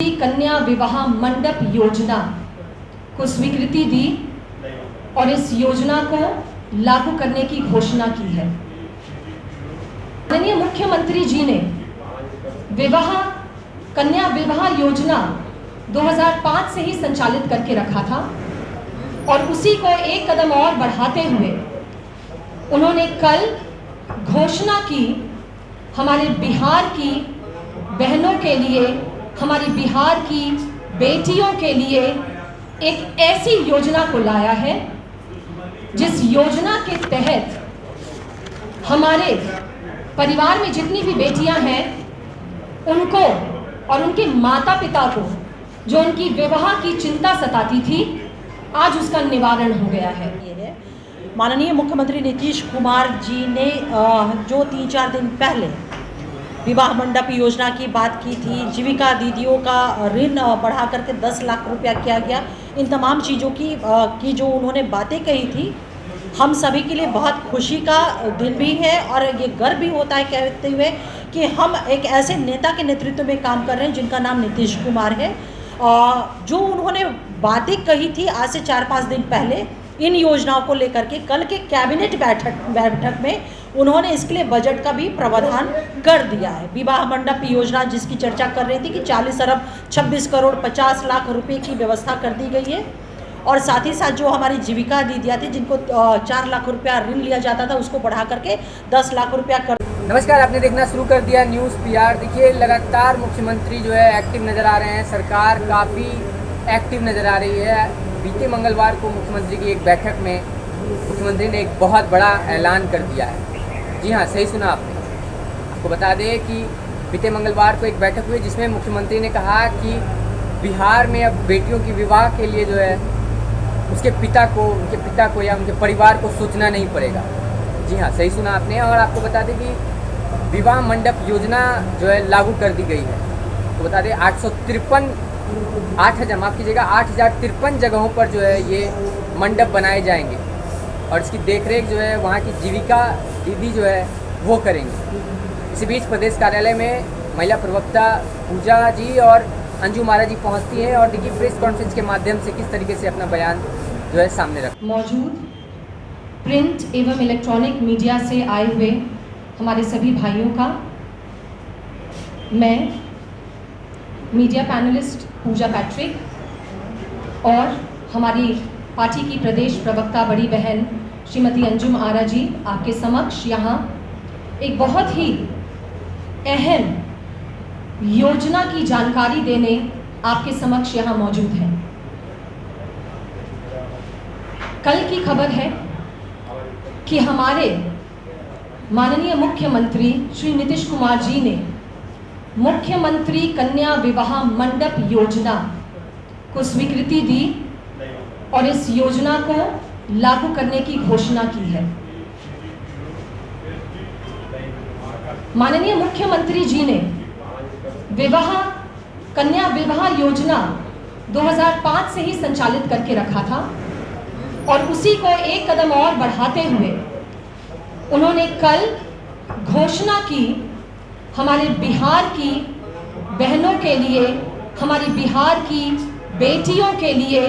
कन्या विवाह मंडप योजना को स्वीकृति दी और इस योजना को लागू करने की घोषणा की है। माननीय मुख्यमंत्री जी ने कन्या विवाह योजना 2005 से ही संचालित करके रखा था और उसी को एक कदम और बढ़ाते हुए उन्होंने कल घोषणा की हमारे बिहार की बहनों के लिए, हमारी बिहार की बेटियों के लिए एक ऐसी योजना को लाया है जिस योजना के तहत हमारे परिवार में जितनी भी बेटियां हैं उनको और उनके माता पिता को जो उनकी विवाह की चिंता सताती थी, आज उसका निवारण हो गया है। माननीय मुख्यमंत्री नीतीश कुमार जी ने जो 3-4 दिन पहले विवाह मंडप योजना की बात की थी, जीविका दीदियों का ऋण बढ़ा करके 10 लाख रुपया किया गया, इन तमाम चीज़ों की जो उन्होंने बातें कही थी, हम सभी के लिए बहुत खुशी का दिन भी है और ये गर्व भी होता है कहते हुए कि हम एक ऐसे नेता के नेतृत्व में काम कर रहे हैं जिनका नाम नीतीश कुमार है। जो उन्होंने बातें कही थी आज से 4-5 दिन पहले इन योजनाओं को लेकर के, कल के कैबिनेट बैठक में उन्होंने इसके लिए बजट का भी प्रावधान कर दिया है। विवाह मंडप योजना जिसकी चर्चा कर रही थी कि 40 अरब 26 करोड़ 50 लाख रुपए की व्यवस्था कर दी गई है और साथ ही साथ जो हमारी जीविका दीदियाँ थी जिनको 4 लाख रुपया ऋण लिया जाता था उसको बढ़ा करके 10 लाख रुपया कर। नमस्कार, आपने देखना शुरू कर दिया न्यूज़ पीआर। देखिए, लगातार मुख्यमंत्री जो है एक्टिव नज़र आ रहे हैं, सरकार काफ़ी एक्टिव नज़र आ रही है। बीते मंगलवार को मुख्यमंत्री की एक बैठक में मुख्यमंत्री ने एक बहुत बड़ा ऐलान कर दिया है। जी हाँ, सही सुना आपने। आपको बता दें कि बीते मंगलवार को एक बैठक हुई जिसमें मुख्यमंत्री ने कहा कि बिहार में अब बेटियों की विवाह के लिए जो है उनके पिता को या उनके परिवार को सोचना नहीं पड़ेगा। जी हाँ, सही सुना आपने। और आपको बता दें कि विवाह मंडप योजना जो है लागू कर दी गई है। तो बता दें 8,053 जगहों पर जो है ये मंडप बनाए जाएंगे और इसकी देखरेख जो है वहाँ की जीविका दीदी जो है वो करेंगे। इसी बीच प्रदेश कार्यालय में महिला प्रवक्ता पूजा जी और अंजू महाराज जी पहुँचती हैं और देखिए प्रेस कॉन्फ्रेंस के माध्यम से किस तरीके से अपना बयान जो है सामने रख। मौजूद प्रिंट एवं इलेक्ट्रॉनिक मीडिया से आए हुए हमारे सभी भाइयों का मैं मीडिया पैनलिस्ट पूजा पैट्रिक और हमारी पार्टी की प्रदेश प्रवक्ता बड़ी बहन श्रीमती अंजुम आरा जी आपके समक्ष यहाँ एक बहुत ही अहम योजना की जानकारी देने आपके समक्ष यहाँ मौजूद हैं। कल की खबर है कि हमारे माननीय मुख्यमंत्री श्री नीतीश कुमार जी ने मुख्यमंत्री कन्या विवाह मंडप योजना को स्वीकृति दी और इस योजना को लागू करने की घोषणा की है। माननीय मुख्यमंत्री जी ने कन्या विवाह योजना 2005 से ही संचालित करके रखा था और उसी को एक कदम और बढ़ाते हुए उन्होंने कल घोषणा की हमारे बिहार की बहनों के लिए, हमारी बिहार की बेटियों के लिए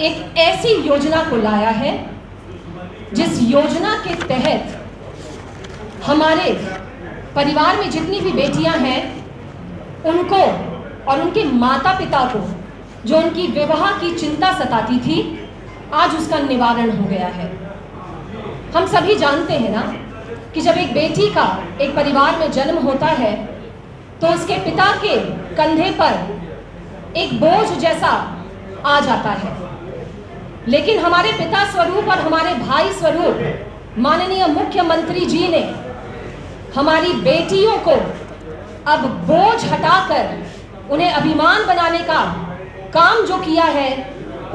एक ऐसी योजना को लाया है जिस योजना के तहत हमारे परिवार में जितनी भी बेटियां हैं उनको और उनके माता पिता को जो उनकी विवाह की चिंता सताती थी, आज उसका निवारण हो गया है। हम सभी जानते हैं ना कि जब एक बेटी का एक परिवार में जन्म होता है तो उसके पिता के कंधे पर एक बोझ जैसा आ जाता है, लेकिन हमारे पिता स्वरूप और हमारे भाई स्वरूप माननीय मुख्यमंत्री जी ने हमारी बेटियों को अब बोझ हटाकर उन्हें अभिमान बनाने का काम जो किया है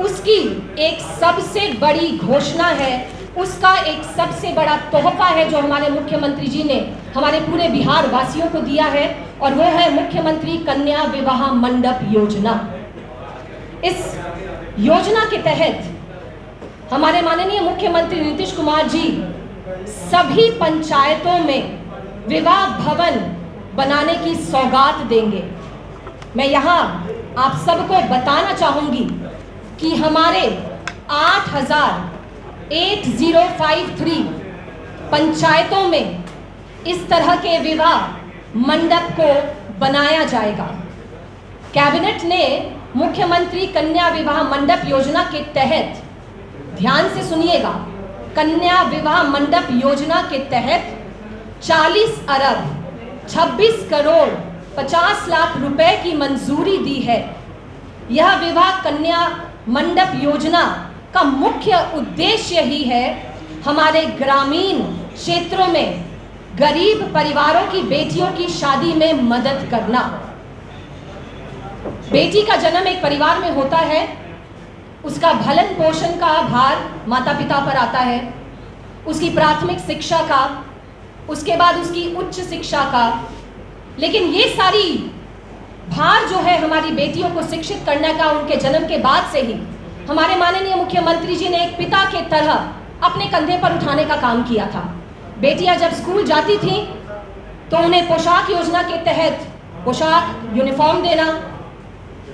उसकी एक सबसे बड़ी घोषणा है, उसका एक सबसे बड़ा तोहफा है जो हमारे मुख्यमंत्री जी ने हमारे पूरे बिहार वासियों को दिया है और वो है मुख्यमंत्री कन्या विवाह मंडप योजना। इस योजना के तहत हमारे माननीय मुख्यमंत्री नीतीश कुमार जी सभी पंचायतों में विवाह भवन बनाने की सौगात देंगे। मैं यहाँ आप सबको बताना चाहूंगी कि हमारे 8,8053 पंचायतों में इस तरह के विवाह मंडप को बनाया जाएगा। कैबिनेट ने मुख्यमंत्री कन्या विवाह मंडप योजना के तहत, ध्यान से सुनिएगा, कन्या विवाह मंडप योजना के तहत 40 अरब 26 करोड़ 50 लाख रुपए की मंजूरी दी है। यह विवाह कन्या मंडप योजना का मुख्य उद्देश्य ही है हमारे ग्रामीण क्षेत्रों में गरीब परिवारों की बेटियों की शादी में मदद करना। बेटी का जन्म एक परिवार में होता है, उसका भरण पोषण का भार माता पिता पर आता है, उसकी प्राथमिक शिक्षा का, उसके बाद उसकी उच्च शिक्षा का, लेकिन ये सारी भार जो है हमारी बेटियों को शिक्षित करने का उनके जन्म के बाद से ही हमारे माननीय मुख्यमंत्री जी ने एक पिता के तरह अपने कंधे पर उठाने का काम किया था। बेटियां जब स्कूल जाती थीं तो उन्हें पोशाक योजना के तहत पोशाक यूनिफॉर्म देना,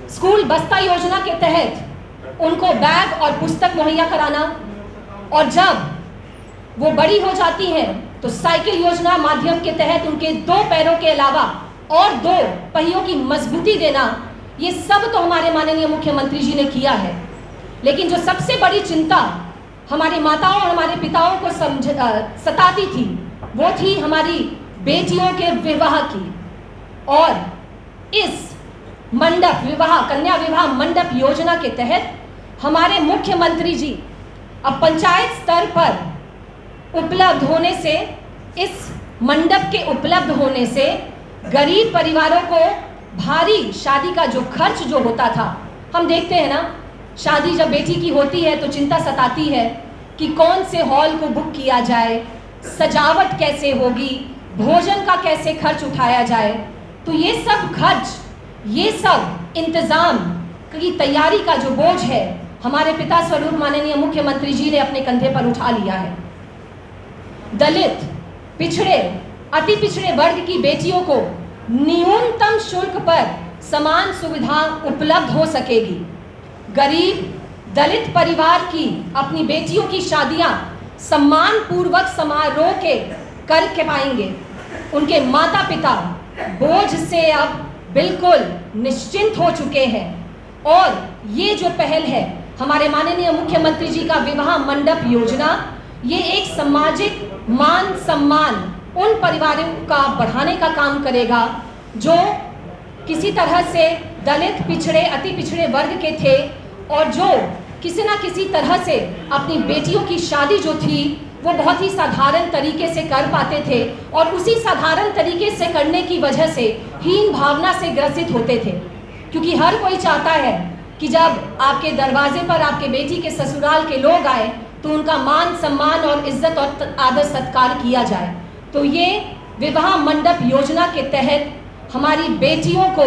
स्कूल बस्ता योजना के तहत उनको बैग और पुस्तक मुहैया कराना, और जब वो बड़ी हो जाती हैं तो साइकिल योजना माध्यम के तहत उनके 2 पैरों के अलावा और 2 पहियों की मजबूती देना, ये सब तो हमारे माननीय मुख्यमंत्री जी ने किया है। लेकिन जो सबसे बड़ी चिंता हमारी माताओं और हमारे पिताओं को सताती थी वो थी हमारी बेटियों के विवाह की। और इस मंडप विवाह कन्या विवाह मंडप योजना के तहत हमारे मुख्यमंत्री जी अब पंचायत स्तर पर उपलब्ध होने से, इस मंडप के उपलब्ध होने से गरीब परिवारों को भारी शादी का जो खर्च जो होता था, हम देखते हैं ना, शादी जब बेटी की होती है तो चिंता सताती है कि कौन से हॉल को बुक किया जाए, सजावट कैसे होगी, भोजन का कैसे खर्च उठाया जाए। तो ये सब खर्च, ये सब इंतजाम की तैयारी का जो बोझ है हमारे पिता स्वरूप माननीय मुख्यमंत्री जी ने अपने कंधे पर उठा लिया है। दलित, पिछड़े, अति पिछड़े वर्ग की बेटियों को न्यूनतम शुल्क पर समान सुविधा उपलब्ध हो सकेगी। गरीब दलित परिवार की अपनी बेटियों की शादियां सम्मान पूर्वक समारोह के कर पाएंगे। उनके माता पिता बोझ से अब बिल्कुल निश्चिंत हो चुके हैं। और ये जो पहल है हमारे माननीय मुख्यमंत्री जी का विवाह मंडप योजना, ये एक सामाजिक मान सम्मान उन परिवारों का बढ़ाने का काम करेगा जो किसी तरह से दलित, पिछड़े, अति पिछड़े वर्ग के थे और जो किसी ना किसी तरह से अपनी बेटियों की शादी जो थी वो बहुत ही साधारण तरीके से कर पाते थे और उसी साधारण तरीके से करने की वजह से हीन भावना से ग्रसित होते थे। क्योंकि हर कोई चाहता है कि जब आपके दरवाजे पर आपके बेटी के ससुराल के लोग आए तो उनका मान सम्मान और इज्जत और आदर सत्कार किया जाए। तो ये विवाह मंडप योजना के तहत हमारी बेटियों को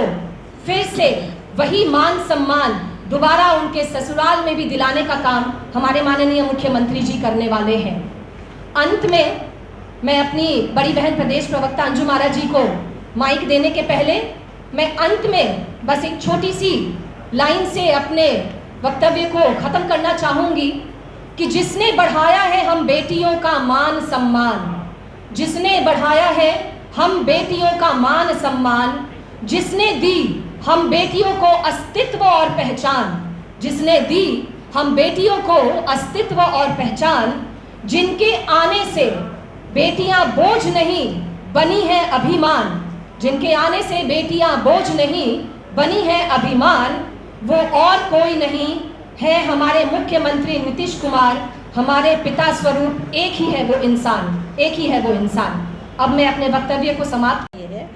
फिर से वही मान सम्मान दोबारा उनके ससुराल में भी दिलाने का काम हमारे माननीय मुख्यमंत्री जी करने वाले हैं। अंत में मैं अपनी बड़ी बहन प्रदेश प्रवक्ता अंजुम आरा जी को माइक देने के पहले मैं अंत में बस एक छोटी सी लाइन से अपने वक्तव्य को ख़त्म करना चाहूँगी कि जिसने बढ़ाया है हम बेटियों का मान सम्मान, जिसने बढ़ाया है हम बेटियों का मान सम्मान, जिसने दी हम बेटियों को अस्तित्व और पहचान, जिसने दी हम बेटियों को अस्तित्व और पहचान, जिनके आने से बेटियां बोझ नहीं बनी हैं अभिमान, जिनके आने से बेटियां बोझ नहीं बनी हैं अभिमान, वो और कोई नहीं है हमारे मुख्यमंत्री नीतीश कुमार, हमारे पिता स्वरूप एक ही है वो इंसान, एक ही है वो इंसान। अब मैं अपने वक्तव्य को समाप्त किए हैं।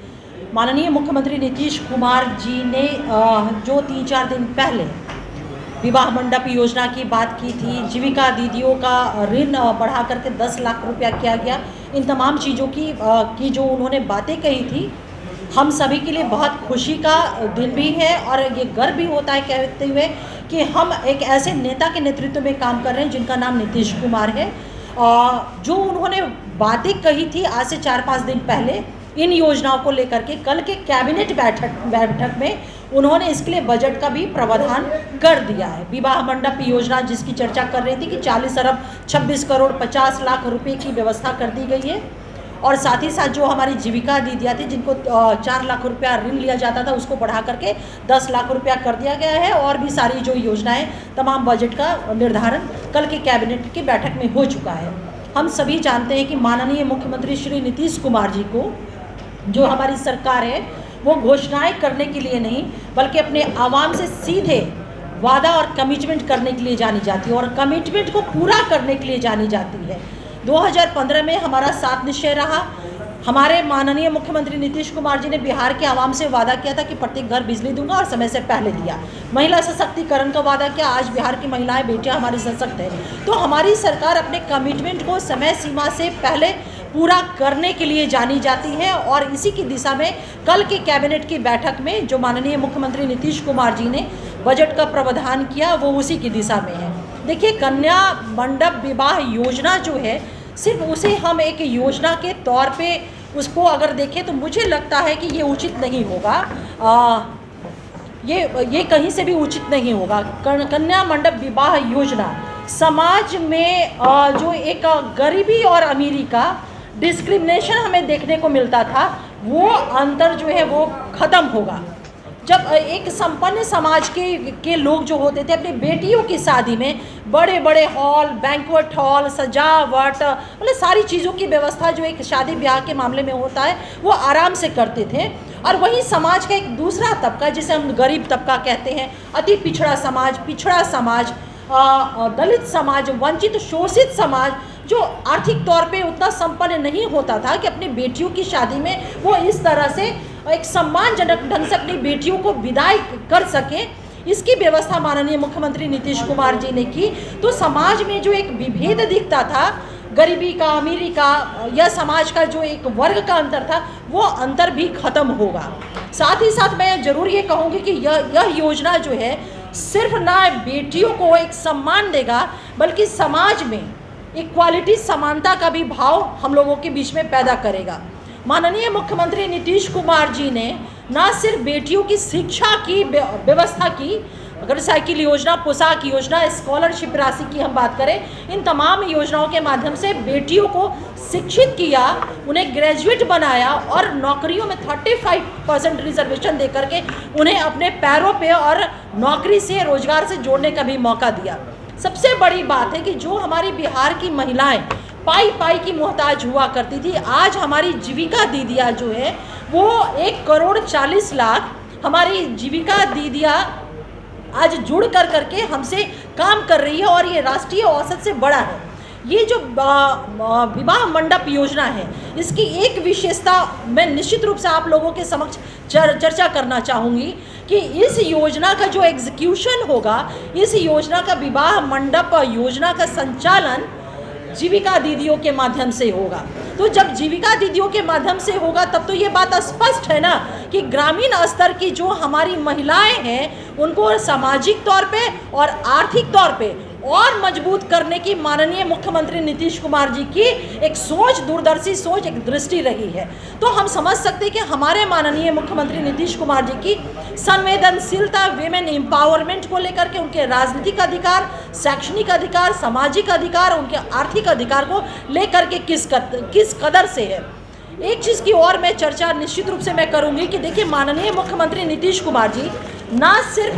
माननीय मुख्यमंत्री नीतीश कुमार जी ने जो 3-4 दिन पहले विवाह मंडप योजना की बात की थी, जीविका दीदियों का ऋण बढ़ा करके 10 लाख रुपया किया गया, इन तमाम चीज़ों की जो उन्होंने बातें कही थी, हम सभी के लिए बहुत खुशी का दिन भी है और ये गर्व भी होता है कहते हुए कि हम एक ऐसे नेता के नेतृत्व में काम कर रहे हैं जिनका नाम नीतीश कुमार है। जो उन्होंने बातें कही थी आज से 4-5 दिन पहले इन योजनाओं को लेकर के, कल के कैबिनेट बैठक में उन्होंने इसके लिए बजट का भी प्रावधान कर दिया है। विवाह मंडप योजना जिसकी चर्चा कर रही थी कि 40 अरब 26 करोड़ 50 लाख रुपए की व्यवस्था कर दी गई है, और साथ ही साथ जो हमारी जीविका दीदियाँ थी जिनको 4 लाख रुपया ऋण लिया जाता था उसको बढ़ा करके 10 लाख रुपया कर दिया गया है, और भी सारी जो योजनाएं तमाम बजट का निर्धारण कल के कैबिनेट की बैठक में हो चुका है। हम सभी जानते हैं कि माननीय मुख्यमंत्री श्री नीतीश कुमार जी को जो हमारी सरकार है वो घोषणाएं करने के लिए नहीं बल्कि अपने आवाम से सीधे वादा और कमिटमेंट करने के लिए जानी जाती है, और कमिटमेंट को पूरा करने के लिए जानी जाती है। 2015 में हमारा 7 निश्चय रहा। हमारे माननीय मुख्यमंत्री नीतीश कुमार जी ने बिहार के आवाम से वादा किया था कि प्रत्येक घर बिजली दूंगा, और समय से पहले दिया। महिला सशक्तिकरण का वादा किया। आज बिहार की महिलाएं बेटियां हमारी सशक्त हैं। तो हमारी सरकार अपने कमिटमेंट को समय सीमा से पहले पूरा करने के लिए जानी जाती है, और इसी की दिशा में कल के कैबिनेट की बैठक में जो माननीय मुख्यमंत्री नीतीश कुमार जी ने बजट का प्रावधान किया वो उसी की दिशा में है। देखिए, कन्या मंडप विवाह योजना जो है सिर्फ उसे हम एक योजना के तौर पे उसको अगर देखें तो मुझे लगता है कि ये उचित नहीं होगा। ये कहीं से भी उचित नहीं होगा। कन्या मंडप विवाह योजना समाज में जो एक गरीबी और अमीरी का डिस्क्रिमिनेशन हमें देखने को मिलता था वो अंतर जो है वो ख़त्म होगा। जब एक संपन्न समाज के लोग जो होते थे अपनी बेटियों की शादी में बड़े बड़े हॉल, बैंक्वेट हॉल, सजावट, मतलब सारी चीज़ों की व्यवस्था जो एक शादी ब्याह के मामले में होता है वो आराम से करते थे। और वहीं समाज का एक दूसरा तबका जिसे हम गरीब तबका कहते हैं, अति पिछड़ा समाज, दलित समाज, वंचित शोषित समाज जो आर्थिक तौर पे उतना संपन्न नहीं होता था कि अपनी बेटियों की शादी में वो इस तरह से एक सम्मानजनक ढंग से अपनी बेटियों को विदाई कर सके, इसकी व्यवस्था माननीय मुख्यमंत्री नीतीश कुमार जी ने की। तो समाज में जो एक विभेद दिखता था, गरीबी का, अमीरी का या समाज का जो एक वर्ग का अंतर था वो अंतर भी खत्म होगा। साथ ही साथ मैं ज़रूर ये कहूँगी कि यह योजना जो है सिर्फ ना बेटियों को एक सम्मान देगा बल्कि समाज में इक्वालिटी, समानता का भी भाव हम लोगों के बीच में पैदा करेगा। माननीय मुख्यमंत्री नीतीश कुमार जी ने ना सिर्फ बेटियों की शिक्षा की व्यवस्था की, अगर साइकिल योजना, पोशाक योजना, स्कॉलरशिप राशि की हम बात करें, इन तमाम योजनाओं के माध्यम से बेटियों को शिक्षित किया, उन्हें ग्रेजुएट बनाया और नौकरियों में 35% रिजर्वेशन दे करके उन्हें अपने पैरों पे और नौकरी से, रोजगार से जोड़ने का भी मौका दिया। सबसे बड़ी बात है कि जो हमारी बिहार की महिलाएं पाई की मोहताज हुआ करती थी, आज हमारी जीविका दीदियाँ जो है वो 1 करोड़ 40 लाख हमारी जीविका दीदियाँ आज जुड़ करके हमसे काम कर रही है, और ये राष्ट्रीय औसत से बड़ा है। ये जो विवाह मंडप योजना है इसकी एक विशेषता मैं निश्चित रूप से आप लोगों के समक्ष चर्चा करना चाहूँगी कि इस योजना का जो एग्जीक्यूशन होगा, इस योजना का विवाह मंडप योजना का संचालन जीविका दीदियों के माध्यम से होगा। तो जब जीविका दीदियों के माध्यम से होगा तब तो ये बात स्पष्ट है ना कि ग्रामीण स्तर की जो हमारी महिलाएं हैं उनको सामाजिक तौर पे और आर्थिक तौर पे और मजबूत करने की माननीय मुख्यमंत्री नीतीश कुमार जी की एक सोच, दूरदर्शी सोच, एक दृष्टि रही है। तो हम समझ सकते हैं कि हमारे माननीय मुख्यमंत्री नीतीश कुमार जी की संवेदनशीलता वेमेन एम्पावरमेंट को लेकर के, उनके राजनीतिक अधिकार, शैक्षणिक अधिकार, सामाजिक अधिकार, उनके आर्थिक अधिकार को लेकर के किस कदर से है। एक चीज़ की और मैं चर्चा निश्चित रूप से मैं करूंगी कि देखिए, माननीय मुख्यमंत्री नीतीश कुमार जी ना सिर्फ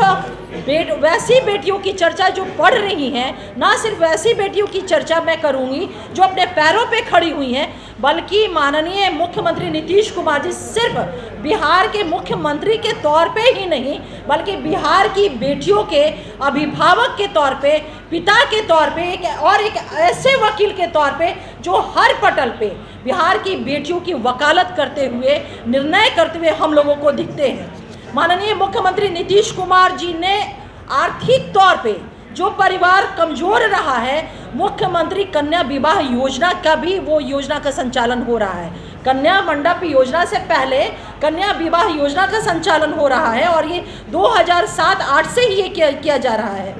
वैसी बेटियों की चर्चा जो पढ़ रही हैं, ना सिर्फ वैसी बेटियों की चर्चा मैं करूंगी जो अपने पैरों पे खड़ी हुई हैं, बल्कि माननीय मुख्यमंत्री नीतीश कुमार जी सिर्फ बिहार के मुख्यमंत्री के तौर पे ही नहीं बल्कि बिहार की बेटियों के अभिभावक के तौर पे, पिता के तौर पे, एक ऐसे वकील के तौर पे जो हर पटल पे बिहार की बेटियों की वकालत करते हुए, निर्णय करते हुए हम लोगों को दिखते हैं। माननीय मुख्यमंत्री नीतीश कुमार जी ने आर्थिक तौर पे जो परिवार कमजोर रहा है, मुख्यमंत्री कन्या विवाह योजना का भी वो योजना का संचालन हो रहा है। कन्या मंडप योजना से पहले कन्या विवाह योजना का संचालन हो रहा है और ये 2007-08 से ही ये किया जा रहा है।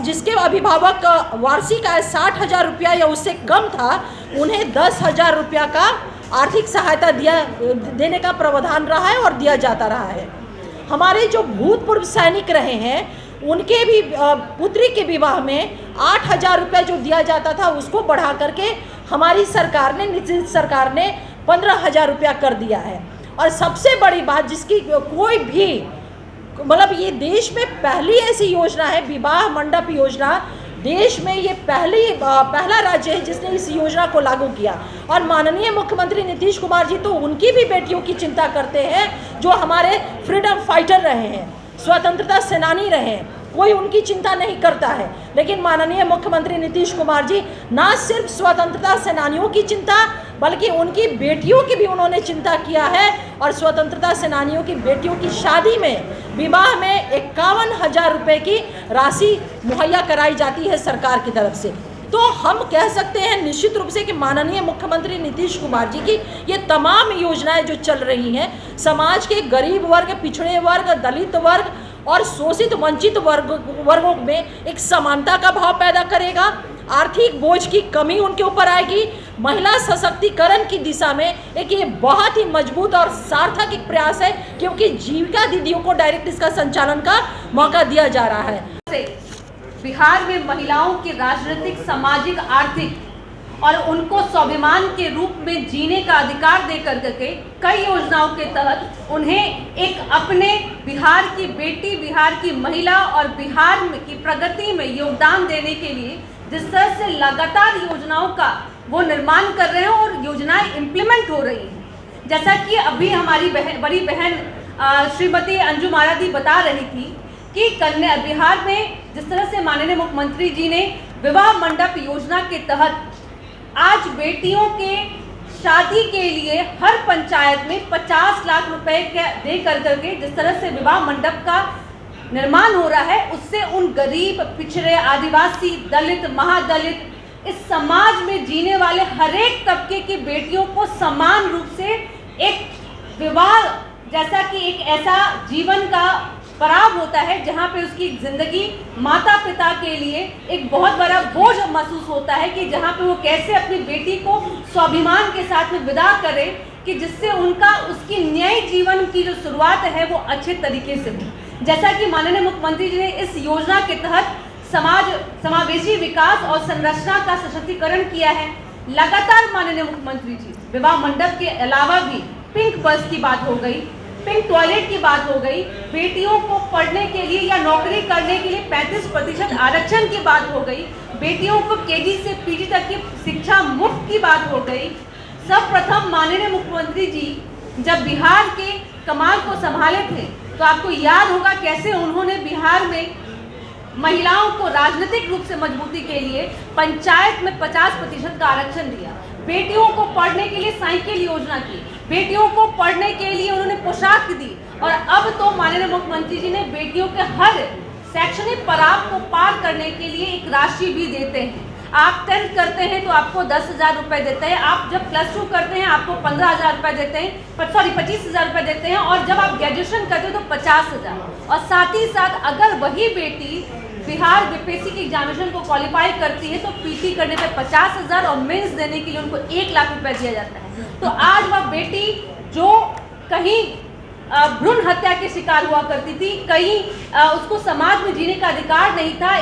जिसके अभिभावक का वार्षिक आय 60,000 रुपया या उससे कम था, उन्हें 10,000 रुपया का आर्थिक सहायता देने का प्रावधान रहा है और दिया जाता रहा है। हमारे जो भूतपूर्व सैनिक रहे हैं उनके भी पुत्री के विवाह में 8,000 रुपये जो दिया जाता था उसको बढ़ा करके हमारी सरकार ने, नीतीश सरकार ने 15,000 रुपया कर दिया है। और सबसे बड़ी बात जिसकी कोई भी मतलब ये देश में पहली ऐसी योजना है, विवाह मंडप योजना, देश में ये पहला राज्य है जिसने इस योजना को लागू किया। और माननीय मुख्यमंत्री नीतीश कुमार जी तो उनकी भी बेटियों की चिंता करते हैं जो हमारे फ्रीडम फाइटर रहे हैं, स्वतंत्रता सेनानी रहे हैं, कोई उनकी चिंता नहीं करता है। लेकिन माननीय मुख्यमंत्री नीतीश कुमार जी ना सिर्फ स्वतंत्रता सेनानियों की चिंता बल्कि उनकी बेटियों की भी उन्होंने चिंता किया है। और स्वतंत्रता सेनानियों की बेटियों की शादी में, विवाह में 51,000 रुपये की राशि मुहैया कराई जाती है सरकार की तरफ से। तो हम कह सकते हैं निश्चित रूप से कि माननीय मुख्यमंत्री नीतीश कुमार जी की ये तमाम योजनाएं जो चल रही हैं समाज के गरीब वर्ग, पिछड़े वर्ग, दलित वर्ग और शोषित वंचित वर्गों में एक समानता का भाव पैदा करेगा, आर्थिक बोझ की कमी उनके ऊपर आएगी, महिला सशक्तिकरण की दिशा में एक ये बहुत ही मजबूत और सार्थक एक प्रयास है क्योंकि जीविका दीदियों को डायरेक्ट इसका संचालन का मौका दिया जा रहा है। बिहार में महिलाओं के राजनीतिक, सामाजिक, आर्थिक और उनको स्वाभिमान के रूप में जीने का अधिकार दे करके कई योजनाओं के तहत उन्हें एक अपने बिहार की बेटी, बिहार की महिला और बिहार की प्रगति में योगदान देने के लिए जिस तरह से लगातार योजनाओं का वो निर्माण कर रहे हैं और योजनाएं इम्प्लीमेंट हो रही हैं। जैसा कि अभी हमारी बड़ी बहन श्रीमती अंजुम आरादी बता रही थी कि कन्या बिहार में जिस तरह से माननीय मुख्यमंत्री जी ने विवाह मंडप योजना के तहत आज बेटियों के शादी के लिए हर पंचायत में 50 लाख रुपए दे करके जिस तरह से विवाह मंडप का निर्माण हो रहा है, उससे उन गरीब, पिछड़े, आदिवासी, दलित, महादलित इस समाज में जीने वाले हर एक तबके की बेटियों को समान रूप से एक विवाह जैसा कि एक ऐसा जीवन का पड़ाव होता है जहाँ पे उसकी जिंदगी माता पिता के लिए एक बहुत बड़ा बोझ महसूस होता है कि जहाँ पे वो कैसे अपनी बेटी को स्वाभिमान के साथ में विदा करे कि जिससे उनका उसकी नए जीवन की जो शुरुआत है वो अच्छे तरीके से हो। जैसा कि माननीय मुख्यमंत्री जी ने इस योजना के तहत समावेशी विकास और संरचना का सशक्तिकरण किया है। लगातार माननीय मुख्यमंत्री जी विवाह मंडप के अलावा भी पिंक बस की बात हो गई, पिंक टॉयलेट की बात हो गई, बेटियों को पढ़ने के लिए या नौकरी करने के लिए 35% आरक्षण की बात हो गई, बेटियों को केजी से पीजी तक की शिक्षा मुफ्त की बात हो गई। सर्वप्रथम माननीय मुख्यमंत्री जी जब बिहार के कमान को संभाले थे तो आपको याद होगा कैसे उन्होंने बिहार में महिलाओं को राजनीतिक रूप से मजबूती के लिए पंचायत में 50% का आरक्षण दिया, बेटियों को पढ़ने के लिए साइकिल योजना की, बेटियों को पढ़ने के लिए उन्होंने पोशाक दी। और अब तो माननीय मुख्यमंत्री जी ने बेटियों के हर शैक्षणिक पड़ाव को पार करने के लिए एक राशि भी देते हैं। आप 10th करते हैं तो आपको 10,000 रुपये देते हैं, आप जब +2 करते हैं आपको 15,000 रुपये देते हैं, 25,000 रुपये देते हैं, और जब आप ग्रेजुएशन करते हैं तो 50,000। और साथ ही साथ अगर वही बेटी बिहार बीपीएससी की एग्जामिनेशन को क्वालिफाई करती है तो पीटी करने पे 50,000 और मेंस देने के लिए उनको 1 लाख रुपए दिया जाता है। तो आज वह बेटी जो कहीं भ्रूण हत्या के शिकार हुआ करती थी, कहीं उसको समाज में जीने का अधिकार नहीं था,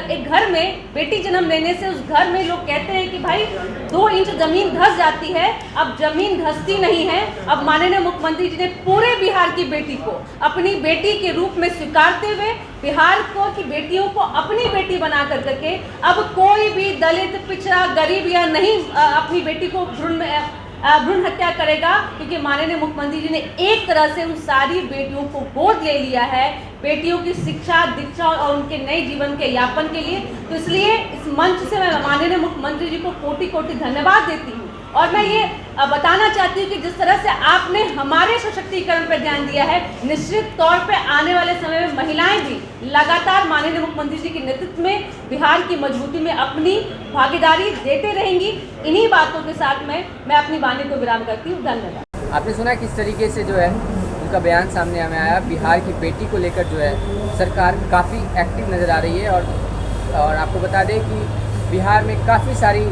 एक घर में बेटी जन्म लेने से उस घर में लोग कहते हैं कि भाई 2 इंच जमीन धंस जाती है, अब जमीन धंसती नहीं है। अब माननीय मुख्यमंत्री जी ने पूरे बिहार की बेटी को अपनी बेटी के रूप में स्वीकारते हुए बिहार को की बेटियों को अपनी बेटी बना करके अब कोई भी दलित, पिछड़ा, गरीब या नहीं अपनी बेटी को भ्रूण हत्या करेगा, क्योंकि माननीय मुख्यमंत्री जी ने एक तरह से उन सारी बेटियों को गोद ले लिया है बेटियों की शिक्षा, दीक्षा और उनके नए जीवन के यापन के लिए। तो इसलिए इस मंच से मैं माननीय मुख्यमंत्री जी को कोटि कोटि धन्यवाद देती हूँ। और मैं ये बताना चाहती हूँ कि जिस तरह से आपने हमारे सशक्तिकरण पर ध्यान दिया है, निश्चित तौर पे आने वाले समय में महिलाएं भी लगातार माननीय मुख्यमंत्री जी के नेतृत्व में बिहार की मजबूती में अपनी भागीदारी देते रहेंगी। इन्हीं बातों के साथ मैं अपनी वाणी को विराम करती हूँ। धन्यवाद। आपने सुना किस तरीके से जो है उनका बयान सामने हमें आया। बिहार की बेटी को लेकर जो है सरकार काफ़ी एक्टिव नज़र आ रही है। और आपको बता दें कि बिहार में काफ़ी सारी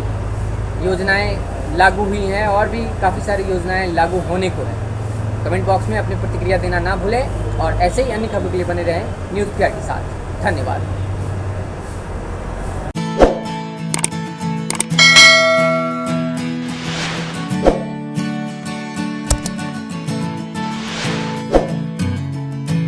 योजनाएं लागू हुई हैं और भी काफ़ी सारी योजनाएं लागू होने को हैं। कमेंट बॉक्स में अपनी प्रतिक्रिया देना ना भूलें और ऐसे ही अन्य खबरों के लिए बने रहें न्यूज़ PR के साथ। धन्यवाद।